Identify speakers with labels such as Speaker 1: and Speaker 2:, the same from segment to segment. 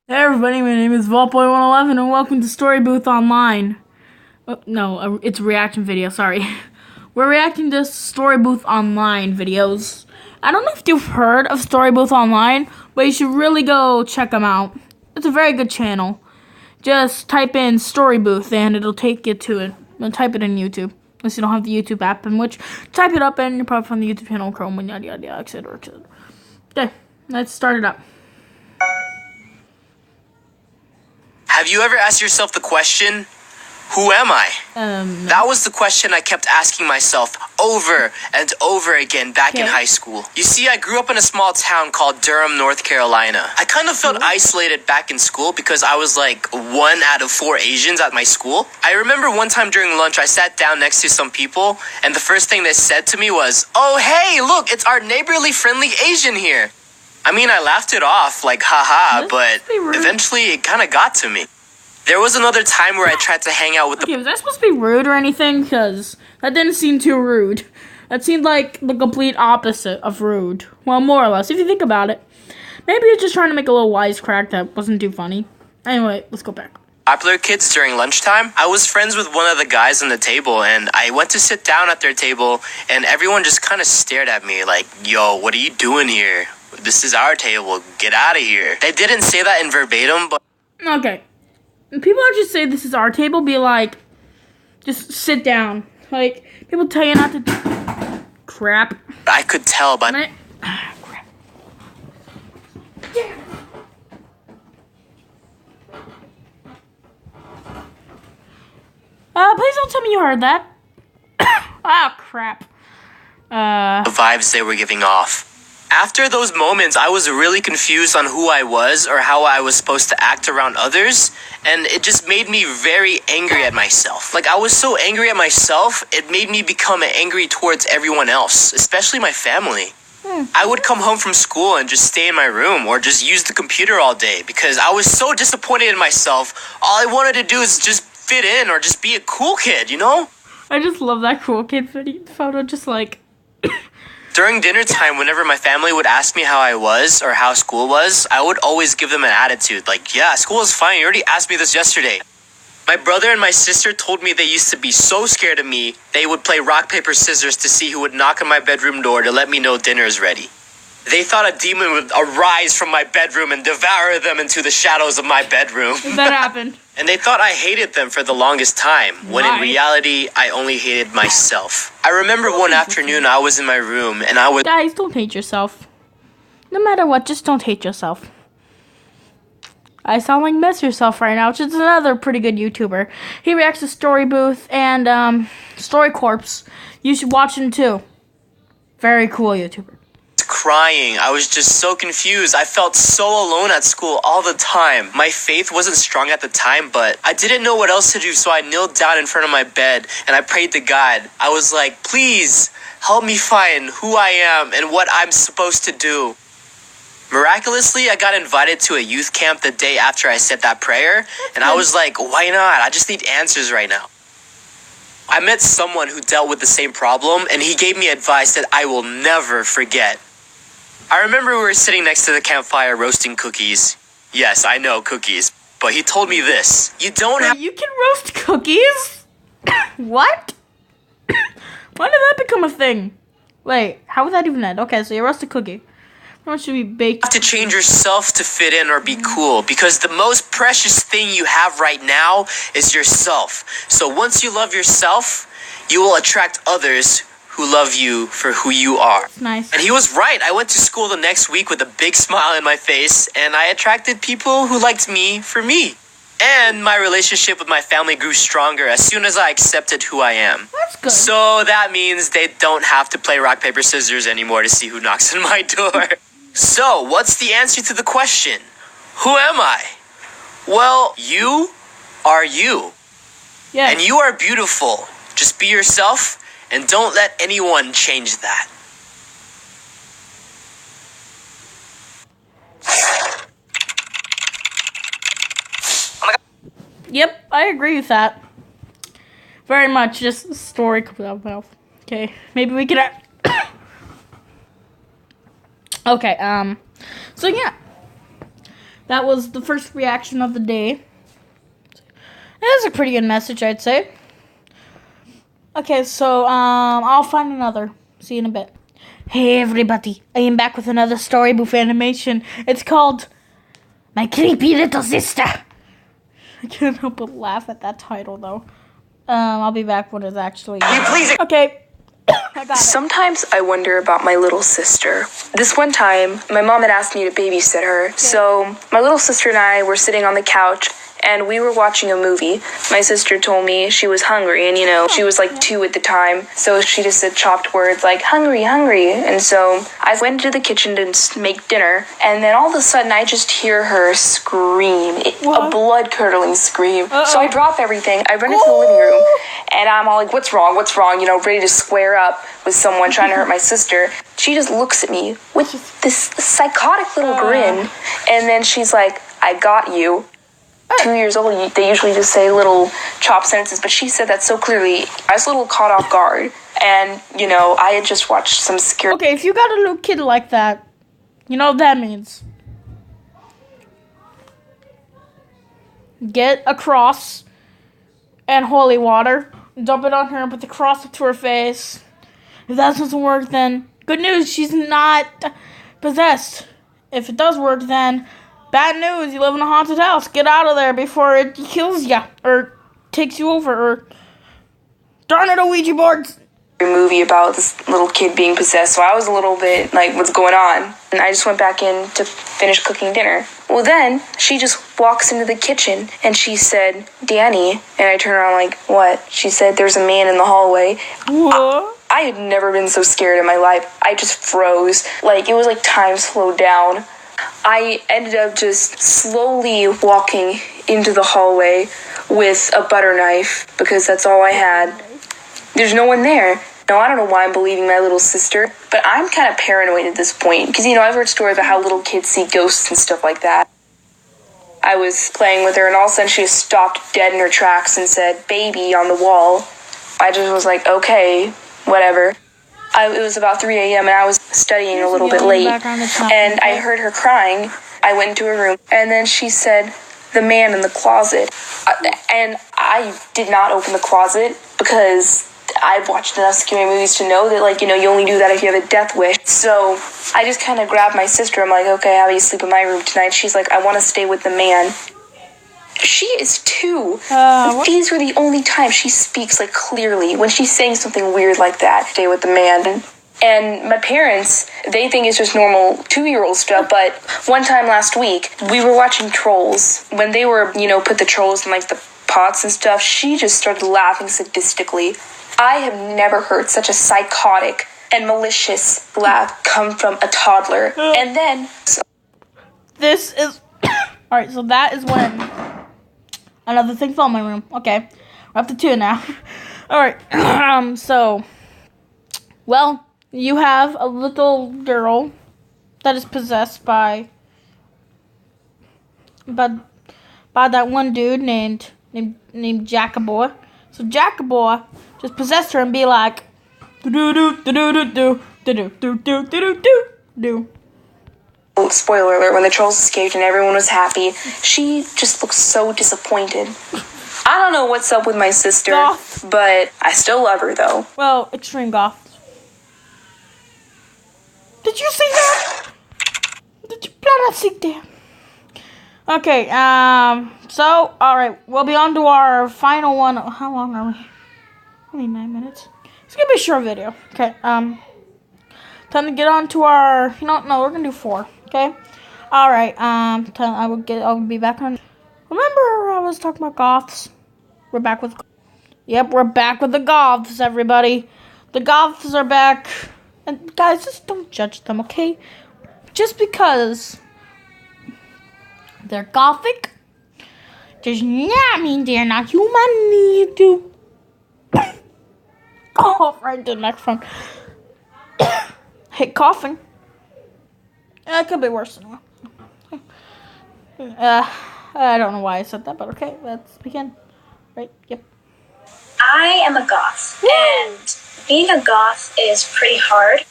Speaker 1: Hey everybody, my name is Vaultboy111 and welcome to Storybooth Online. Oh, no, it's a reaction video, sorry. We're reacting to Storybooth Online videos. I don't know if you've heard of Storybooth Online, but you should really go check them out. It's a very good channel. Just type in Storybooth and it'll take you to it. And type it in YouTube. Unless you don't have the YouTube app, in which type it up and you'll probably find the YouTube channel, Chrome, and yada yada yada, etc. etc. Okay, let's start it up.
Speaker 2: Have you ever asked yourself the question, who am I?
Speaker 1: No.
Speaker 2: That was the question I kept asking myself over and over again back in high school. You see, I grew up in a small town called Durham, North Carolina. I kind of felt isolated back in school because I was like 1 out of 4 Asians at my school. I remember one time during lunch, I sat down next to some people, and the first thing they said to me was, "Oh, hey, look, it's our neighborly friendly Asian here." I mean, I laughed it off like, haha, but eventually it kind of got to me. There was another time where I tried to hang out with the...
Speaker 1: Okay, was that supposed to be rude or anything? Because that didn't seem too rude. That seemed like the complete opposite of rude. Well, more or less, if you think about it. Maybe you're just trying to make a little wisecrack that wasn't too funny. Anyway, let's go back.
Speaker 2: Popular kids during lunchtime. I was friends with one of the guys on the table, and I went to sit down at their table, and everyone just kind of stared at me like, "Yo, what are you doing here? This is our table. Get out of here." They didn't say that in verbatim, but...
Speaker 1: Okay. When people actually say this is our table, be like, just sit down. Like, people tell you not to... Crap.
Speaker 2: I could tell by...
Speaker 1: Crap. Yeah. Please don't tell me you heard that. Ah, crap.
Speaker 2: the vibes they were giving off. After those moments, I was really confused on who I was or how I was supposed to act around others, and it just made me very angry at myself. Like, I was so angry at myself, it made me become angry towards everyone else, especially my family. I would come home from school and just stay in my room or just use the computer all day because I was so disappointed in myself. All I wanted to do is just fit in or just be a cool kid, you know?
Speaker 1: I just love that cool kid photo, just like...
Speaker 2: During dinner time, whenever my family would ask me how I was or how school was, I would always give them an attitude like, "Yeah, school is fine. You already asked me this yesterday." My brother and my sister told me they used to be so scared of me, they would play rock, paper, scissors to see who would knock on my bedroom door to let me know dinner is ready. They thought a demon would arise from my bedroom and devour them into the shadows of my bedroom.
Speaker 1: That happened.
Speaker 2: And they thought I hated them for the longest time, when in reality, I only hated myself. I remember one afternoon I was in my room and I was...
Speaker 1: Guys, don't hate yourself. No matter what, just don't hate yourself. I sound like Miss Yourself right now, which is another pretty good YouTuber. He reacts to Storybooth and Story Corpse. You should watch him too. Very cool YouTuber.
Speaker 2: Crying. I was just so confused. I felt so alone at school all the time. My faith wasn't strong at the time, but I didn't know what else to do, so I knelt down in front of my bed and I prayed to God. I was like, "Please help me find who I am and what I'm supposed to do." Miraculously, I got invited to a youth camp the day after I said that prayer, and I was like, why not? I just need answers right now. I met someone who dealt with the same problem, and he gave me advice that I will never forget. I remember we were sitting next to the campfire roasting cookies. Yes, I know, cookies. But he told me this. You don't have...
Speaker 1: You can roast cookies? What? When did that become a thing? Wait, how would that even end? Okay, so you roast a cookie. How much should be baked?
Speaker 2: You have to change yourself to fit in or be cool, because the most precious thing you have right now is yourself. So once you love yourself, you will attract others who love you for who you are.
Speaker 1: Nice.
Speaker 2: And he was right. I went to school the next week with a big smile in my face, and I attracted people who liked me for me. And my relationship with my family grew stronger as soon as I accepted who I am.
Speaker 1: That's good.
Speaker 2: So that means they don't have to play rock, paper, scissors anymore to see who knocks on my door. So, what's the answer to the question? Who am I? Well, you are you.
Speaker 1: Yes.
Speaker 2: And you are beautiful. Just be yourself and don't let anyone change that.
Speaker 1: Yep, I agree with that. Very much. Just a story comes out of my mouth. Okay, maybe we can... Okay, so yeah. That was the first reaction of the day. It was a pretty good message, I'd say. Okay, so I'll find another. See you in a bit. Hey everybody, I am back with another Storybooth animation. It's called My Creepy Little Sister. I can't help but laugh at that title though. I'll be back when it's actually... Okay. I got it.
Speaker 3: Sometimes I wonder about my little sister. This one time, my mom had asked me to babysit her. Okay. So my little sister and I were sitting on the couch and we were watching a movie. My sister told me she was hungry and, she was like 2 at the time. So she just said chopped words like, hungry, hungry. And so I went into the kitchen to make dinner. And then all of a sudden I just hear her scream, a blood-curdling scream. Uh-oh. So I drop everything. I run into the living room and I'm all like, what's wrong? What's wrong? Ready to square up with someone trying to hurt my sister. She just looks at me with this psychotic little grin. And then she's like, I got you. 2 years old, they usually just say little chopped sentences, but she said that so clearly. I was a little caught off guard, and, I had just watched some scary...
Speaker 1: Okay, if you got a little kid like that, you know what that means. Get a cross and holy water, dump it on her, and put the cross up to her face. If that doesn't work, then good news, she's not possessed. If it does work, then... bad news, you live in a haunted house. Get out of there before it kills you or takes you over or darn it, a Ouija boards.
Speaker 3: Movie about this little kid being possessed, so I was a little bit like, what's going on? And I just went back in to finish cooking dinner. Well, then she just walks into the kitchen and she said, Danny, and I turned around like, what? She said, there's a man in the hallway. What? I had never been so scared in my life. I just froze. Like, it was like time slowed down. I ended up just slowly walking into the hallway with a butter knife because that's all I had. There's no one there. Now, I don't know why I'm believing my little sister, but I'm kind of paranoid at this point because, I've heard stories about how little kids see ghosts and stuff like that. I was playing with her and all of a sudden she just stopped dead in her tracks and said, baby, on the wall. I just was like, okay, whatever. It was about 3 a.m. and I was studying a little bit late, and I heard her crying. I went into her room, and then she said, the man in the closet. And I did not open the closet because I've watched enough scary movies to know that, you only do that if you have a death wish. So I just kind of grabbed my sister. I'm like, okay, how about you sleep in my room tonight? She's like, I want to stay with the man. She is 2. These were the only times she speaks clearly when she's saying something weird like that. Stay with the man. And my parents, they think it's just normal 2-year-old stuff. But one time last week, we were watching Trolls. When they were, put the trolls in the pots and stuff, she just started laughing sadistically. I have never heard such a psychotic and malicious laugh come from a toddler. And then...
Speaker 1: This is... Alright, so that is when... Another thing fell in my room. Okay. We're up to 2 now. Alright. Well, you have a little girl that is possessed by that one dude named Jackaboy. So Jackaboy just possessed her and be like do.
Speaker 3: Spoiler alert, when the trolls escaped and everyone was happy, she just looked so disappointed. I don't know what's up with my sister, goth. But I still love her, though.
Speaker 1: Well, extreme goth. Did you see that? Did you not see that? Okay, so, alright, we'll be on to our final one. How long are we? Only 9 minutes. It's gonna be a short video. Okay, time to get on to our, no, we're gonna do 4. Okay. All right. I'll be back on. Remember, I was talking about goths. We're back with. Yep, we're back with the goths, everybody. The goths are back, and guys, just don't judge them, okay? Just because they're gothic does not mean they're not human. Need to cough right to the microphone. Hate coughing. It could be worse than that. I don't know why I said that, but okay, let's begin. Right? Yep.
Speaker 4: I am a goth, and being a goth is pretty hard.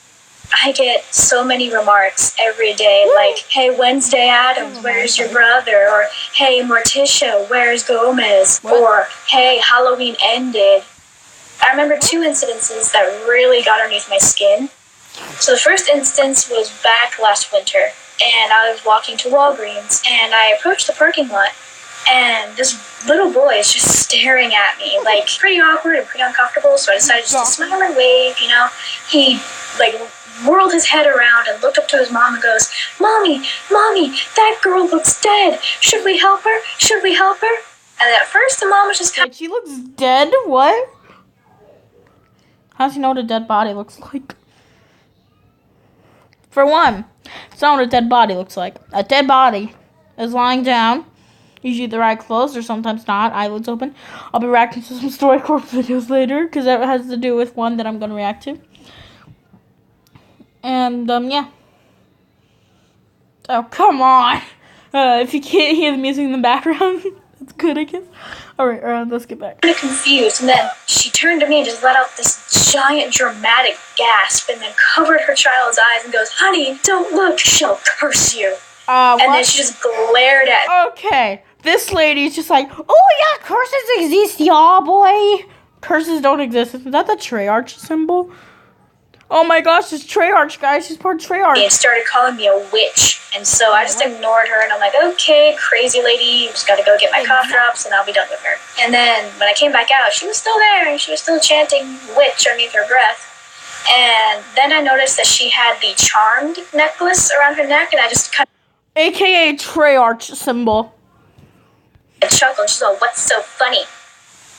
Speaker 4: I get so many remarks every day, like, hey, Wednesday Addams, where's your brother? Or, hey, Morticia, where's Gomez? Or, hey, Halloween ended. I remember 2 incidences that really got underneath my skin. So the first instance was back last winter, and I was walking to Walgreens, and I approached the parking lot, and this little boy is just staring at me, like, pretty awkward and pretty uncomfortable, so I decided just to smile and wave, you know. He, like, whirled his head around and looked up to his mom and goes, Mommy, that girl looks dead. Should we help her? Should we help her? And at first the mom was just kind
Speaker 1: Wait, she looks dead? What? How does he know what a dead body looks like? For one, it's not what a dead body looks like. A dead body is lying down, usually their eye closed or sometimes not, eyelids open. I'll be reacting to some StoryCorp videos later because that has to do with one that I'm going to react to. And, yeah. Oh, come on. If you can't hear the music in the background, that's good, I guess. Alright, let's get back.
Speaker 4: of confused, and then she turned to me and just let out this giant dramatic gasp and then covered her child's eyes and goes, Honey, don't look, she'll curse you. And then she just glared at me.
Speaker 1: Okay, this lady's just like, oh yeah, curses exist, y'all, boy. Curses don't exist. Is that the Treyarch symbol? Oh my gosh, it's Treyarch, guys. She's part of Treyarch.
Speaker 4: And started calling me a witch. And so I just ignored her, and I'm like, okay, crazy lady, just gotta go get my cough drops, and I'll be done with her. And then when I came back out, she was still there, and she was still chanting witch underneath her breath. And then I noticed that she had the charmed necklace around her neck, and I just kind
Speaker 1: AKA Treyarch symbol.
Speaker 4: of chuckled. She's like, what's so funny?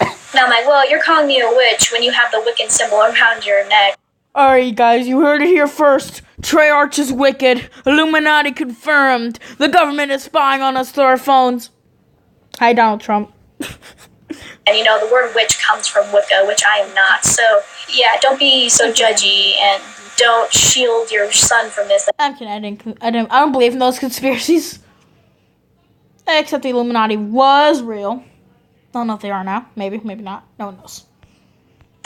Speaker 4: And I'm like, well, you're calling me a witch when you have the Wiccan symbol around your neck.
Speaker 1: Alright, guys, you heard it here first. Treyarch is wicked. Illuminati confirmed. The government is spying on us through our phones. Hi, Donald Trump.
Speaker 4: And, you know, the word witch comes from Wicca, which I am not. So, yeah, don't be so judgy, and don't shield your son from this.
Speaker 1: I'm kidding. I don't believe in those conspiracies. Except the Illuminati was real. I don't know if they are now. Maybe not. No one knows.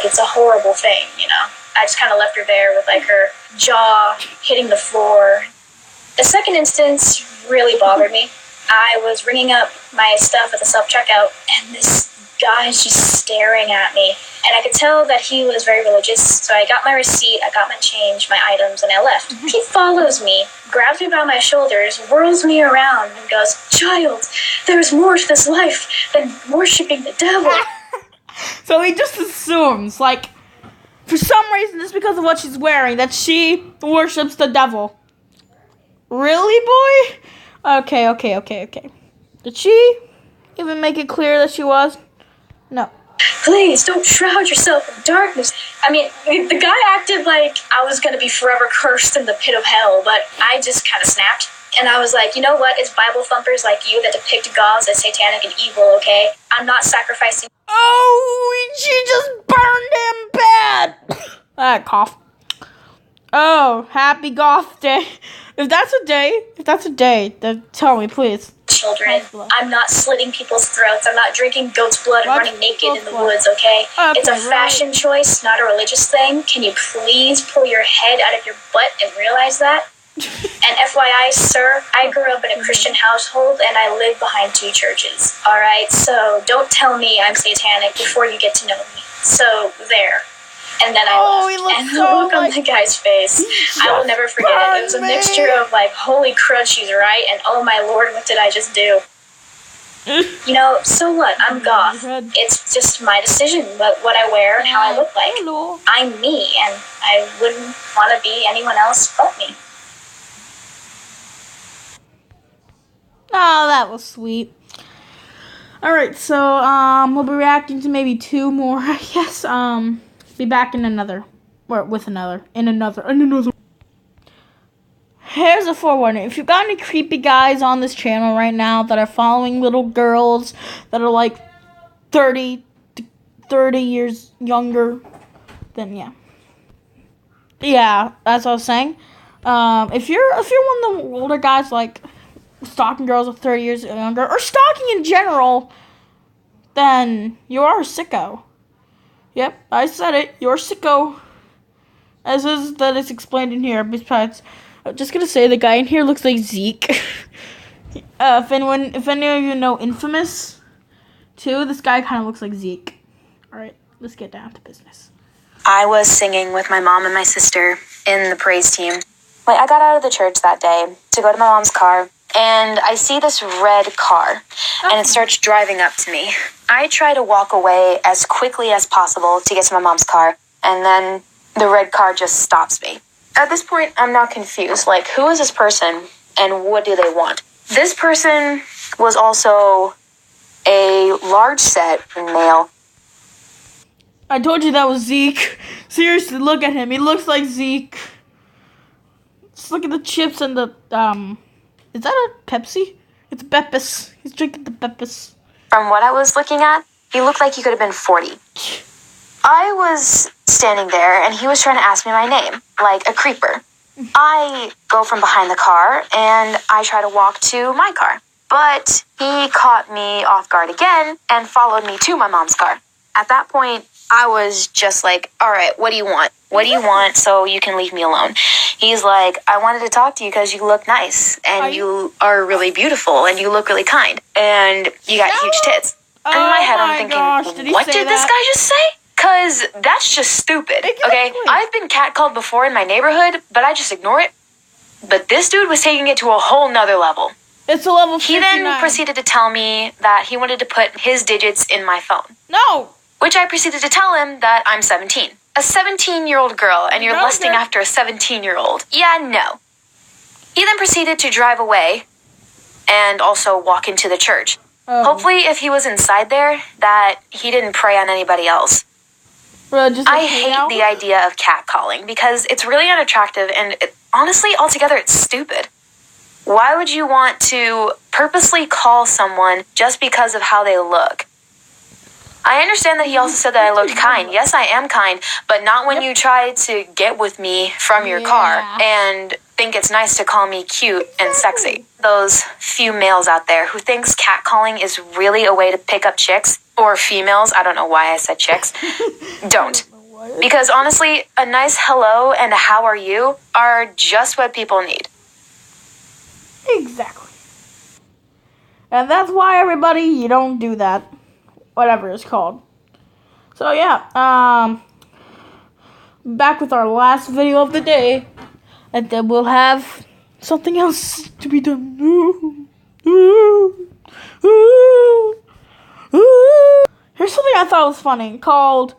Speaker 4: It's a horrible thing, you know. I just kind of left her there with, like, her jaw hitting the floor. The second instance really bothered me. I was ringing up my stuff at the self-checkout, and this guy is just staring at me. And I could tell that he was very religious, so I got my receipt, I got my change, my items, and I left. He follows me, grabs me by my shoulders, whirls me around, and goes, Child, there's more to this life than worshipping the devil.
Speaker 1: So he just assumes, like, for some reason, just because of what she's wearing, that she worships the devil. Really, boy? Okay. Did she even make it clear that she was? No.
Speaker 4: Please, don't shroud yourself in darkness. I mean, the guy acted like I was going to be forever cursed in the pit of hell, but I just kind of snapped. And I was like, you know what? It's Bible thumpers like you that depict gods as satanic and evil, okay? I'm not sacrificing.
Speaker 1: Oh, she just burned him bad. Cough. Oh, happy goth day. If that's a day, then tell me, please.
Speaker 4: Children, I'm not slitting people's throats. I'm not drinking goat's blood and running naked in the woods, okay? It's a fashion choice, not a religious thing. Can you please pull your head out of your butt and realize that? And FYI, sir, I grew up in a Christian household and I live behind 2 churches, alright? So don't tell me I'm satanic before you get to know me. So, there. And then I left. And the look on the guy's face, I will never forget it. It was a mixture of like, holy crud, she's right, and oh my lord, what did I just do? You know, so what? I'm goth. It's just my decision, what I wear and how I look like. I'm me, and I wouldn't want to be anyone else but me.
Speaker 1: Oh, that was sweet. Alright, so, we'll be reacting to maybe 2 more, I guess. Be back in another. Here's a forewarning. If you've got any creepy guys on this channel right now that are following little girls that are like 30 years younger, then yeah. Yeah, that's what I was saying. If you're one of the older guys like stalking girls of 30 years younger, or stalking in general, then you are a sicko. Yep, I said it. You're a sicko. As is that is explained in here. Besides, I'm just gonna say the guy in here looks like Zeke. If any of you know Infamous, too, this guy kind of looks like Zeke. All right, let's get down to business.
Speaker 5: I was singing with my mom and my sister in the praise team. I got out of the church that day to go to my mom's car, and I see this red car, and it starts driving up to me. I try to walk away as quickly as possible to get to my mom's car, and then the red car just stops me. At this point, I'm not confused. Like, who is this person, and what do they want? This person was also a large set male.
Speaker 1: I told you that was Zeke. Seriously, look at him. He looks like Zeke. Just look at the chips and the, is that a Pepsi? It's Beppis. He's drinking the Beppis.
Speaker 5: From what I was looking at, he looked like he could have been 40. I was standing there, and he was trying to ask me my name, like a creeper. I go from behind the car, and I try to walk to my car. But he caught me off guard again and followed me to my mom's car. At that point, I was just like, all right, what do you want? What do you want so you can leave me alone? He's like, I wanted to talk to you because you look nice, and you are really beautiful, and you look really kind, and you got huge tits. In my head, I'm thinking, what did this guy just say? Because that's just stupid, okay? I've been catcalled before in my neighborhood, but I just ignore it. But this dude was taking it to a whole nother level.
Speaker 1: It's a level 59.
Speaker 5: He then proceeded to tell me that he wanted to put his digits in my phone.
Speaker 1: No!
Speaker 5: Which I proceeded to tell him that I'm 17. A 17-year-old girl, and you're lusting after a 17-year-old. Yeah, no. He then proceeded to drive away and also walk into the church. Hopefully, if he was inside there, that he didn't prey on anybody else. I hate the idea of catcalling because it's really unattractive and honestly, altogether, it's stupid. Why would you want to purposely call someone just because of how they look? I understand that he also said that I looked kind. Yes, I am kind, but not when you try to get with me from your car and think it's nice to call me cute and sexy. Those few males out there who thinks catcalling is really a way to pick up chicks, or females, I don't know why I said chicks, don't. Because honestly, a nice hello and a how are you are just what people need.
Speaker 1: Exactly. And that's why, everybody, you don't do that. Whatever it's called. So yeah, back with our last video of the day, and then we'll have something else to be done. Here's something I thought was funny called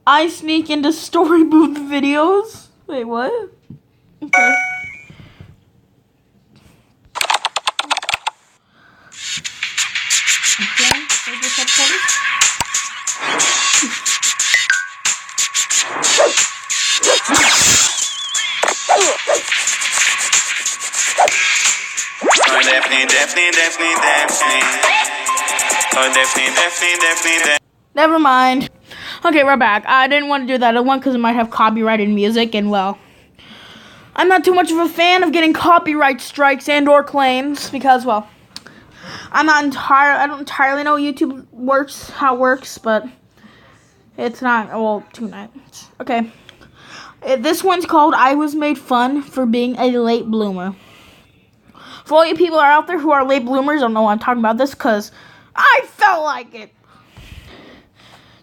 Speaker 1: I sneak into Storybooth videos. Wait, what? Okay. Definitely. Never mind. Okay, we're back. I didn't want to do that one because it might have copyrighted music, and well, I'm not too much of a fan of getting copyright strikes and/or claims because, well, I don't entirely know YouTube how it works, but it's not, well, too nice. Okay. This one's called I Was Made Fun for Being a Late Bloomer. For all you people out there who are late bloomers, I don't know why I'm talking about this, because I felt like it.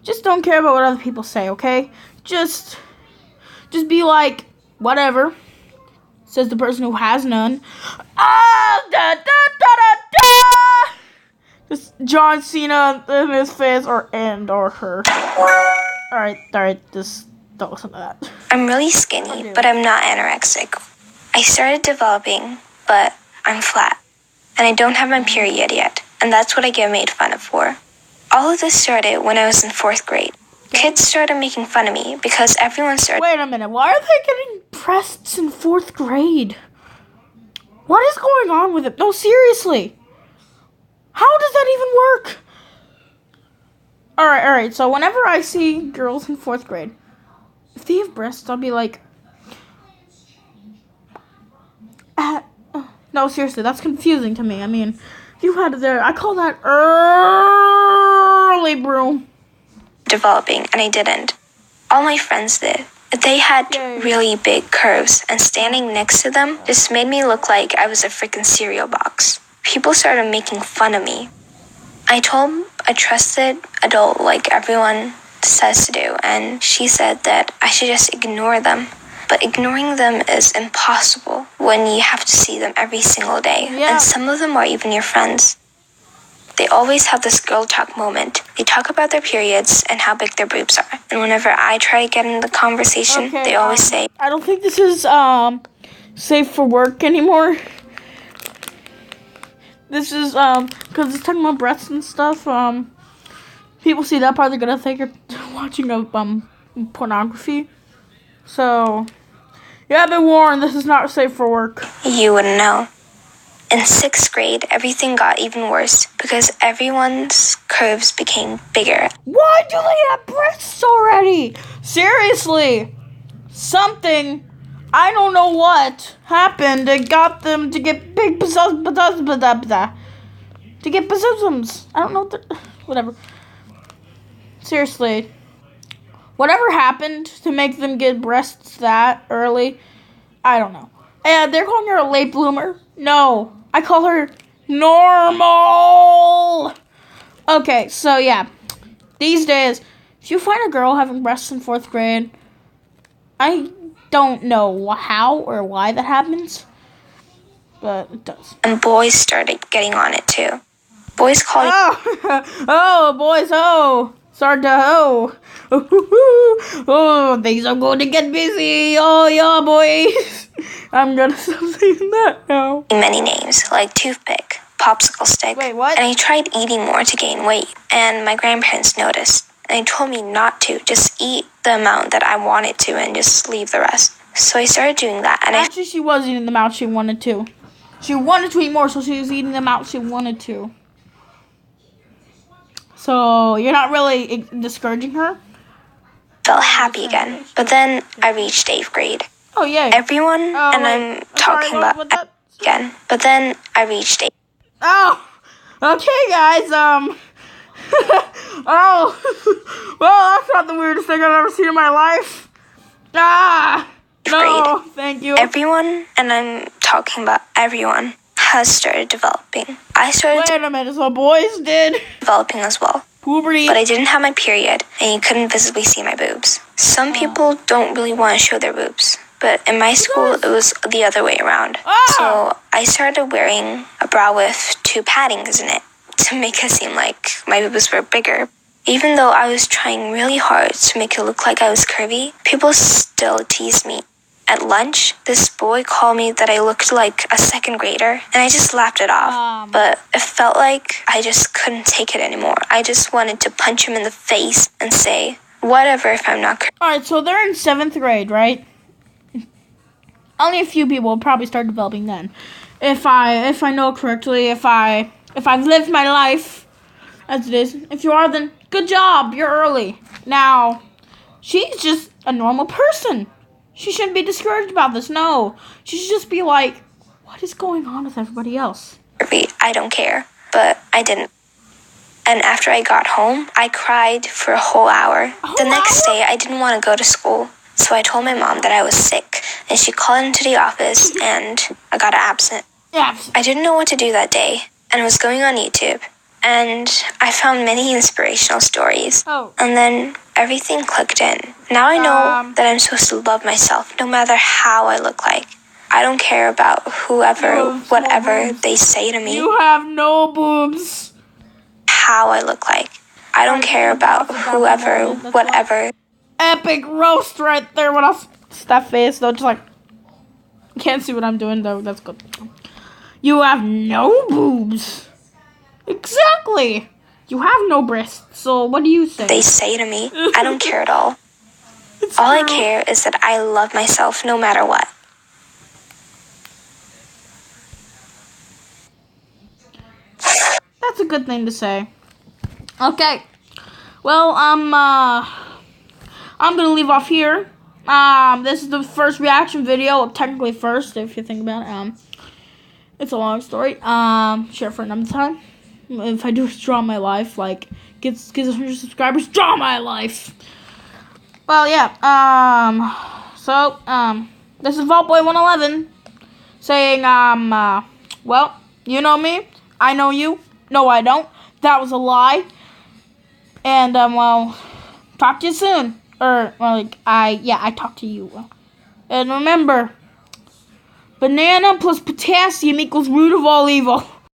Speaker 1: Just don't care about what other people say, okay? Just be like, whatever, says the person who has none. Just John Cena in his face, or her. Alright, just don't listen to that.
Speaker 6: I'm really skinny, but I'm not anorexic. I started developing, but I'm flat. And I don't have my period yet, and that's what I get made fun of for. All of this started when I was in 4th grade. Kids started making fun of me because everyone started...
Speaker 1: Wait a minute, why are they getting breasts in 4th grade? What is going on with it? No, seriously. How does that even work? Alright, so whenever I see girls in 4th grade, if they have breasts, I'll be like... no, seriously, that's confusing to me. I mean, you had I call that early broom.
Speaker 6: Developing, and I didn't. All my friends did. They had really big curves, and standing next to them just made me look like I was a freaking cereal box. People started making fun of me. I told a trusted adult, like everyone says to do, and she said that I should just ignore them. But ignoring them is impossible when you have to see them every single day.
Speaker 1: Yeah.
Speaker 6: And some of them are even your friends. They always have this girl talk moment. They talk about their periods and how big their boobs are. And whenever I try to get into the conversation, they always say,
Speaker 1: I don't think this is safe for work anymore. This is because it's talking about breasts and stuff. People see that part, they're gonna think you're watching a pornography. So yeah, I've been warned. This is not safe for work.
Speaker 6: You wouldn't know. In 6th grade, everything got even worse because everyone's curves became bigger.
Speaker 1: Why do they have breasts already? Seriously, something, I don't know what happened that got them to get big to get possums. I don't know whatever. Seriously, whatever happened to make them get breasts that early, I don't know. And they're calling her a late bloomer. No, I call her normal. Okay, so yeah, these days, if you find a girl having breasts in 4th grade, I don't know how or why that happens, but it does.
Speaker 6: And boys started getting on it too. Boys call you.
Speaker 1: Oh, boys, start to oh, things are going to get busy. Oh, yeah, boys. I'm gonna stop saying that now.
Speaker 6: Many names, like toothpick, popsicle stick.
Speaker 1: Wait, what?
Speaker 6: And I tried eating more to gain weight, and my grandparents noticed. And they told me not to, just eat the amount that I wanted to and just leave the rest. So I started doing that, and
Speaker 1: actually, she was eating the amount she wanted to. She wanted to eat more, so she was eating the amount she wanted to. So you're not really discouraging her?
Speaker 6: Felt happy again. But then I reached 8th grade.
Speaker 1: Oh, yeah.
Speaker 6: Everyone, and I'm talking about again. But then I reached 8th.
Speaker 1: Oh, okay, guys. Oh, well, that's not the weirdest thing I've ever seen in my life. No, thank you.
Speaker 6: Everyone, and I'm talking about everyone, has started developing. I started
Speaker 1: Wait a minute, so boys did?
Speaker 6: Developing as well.
Speaker 1: Puberty.
Speaker 6: But I didn't have my period, and you couldn't visibly see my boobs. Some people don't really want to show their boobs. But in my school, it was the other way around. So I started wearing a bra with 2 paddings in it to make it seem like my boobs were bigger. Even though I was trying really hard to make it look like I was curvy, people still teased me. At lunch, this boy called me that I looked like a 2nd grader, and I just laughed it off. But it felt like I just couldn't take it anymore. I just wanted to punch him in the face and say, whatever if I'm not curvy.
Speaker 1: Alright, so they're in 7th grade, right? Only a few people will probably start developing then. If I know correctly, if I've lived my life as it is. If you are, then good job, you're early. Now, she's just a normal person. She shouldn't be discouraged about this, no. She should just be like, what is going on with everybody else?
Speaker 6: I don't care, but I didn't. And after I got home, I cried for a whole hour. The next day, I didn't want to go to school. So I told my mom that I was sick, and she called into the office, and I got absent. I didn't know what to do that day, and was going on YouTube, and I found many inspirational stories. And then everything clicked in. Now I know that I'm supposed to love myself, no matter how I look like. I don't care about whoever, whatever they say to me.
Speaker 1: You have no boobs.
Speaker 6: How I look like. I don't care about whoever, whatever.
Speaker 1: Epic roast right there. What else? That face though, just like, you can't see what I'm doing though. That's good. You have no boobs. Exactly. You have no breasts. So what do you say?
Speaker 6: They say to me, I don't care at all. All I care is that I love myself no matter what.
Speaker 1: That's a good thing to say. Okay. Well, I'm gonna leave off here. This is the first reaction video, technically first, if you think about it. It's a long story. Share for another time. If I do draw my life, like, get 100 subscribers, draw my life. Well, yeah. So, this is Vaultboy111 saying, well, you know me. I know you. No, I don't. That was a lie. And, well, talk to you soon. Or, well, I talked to you. And remember, banana plus potassium equals root of all evil.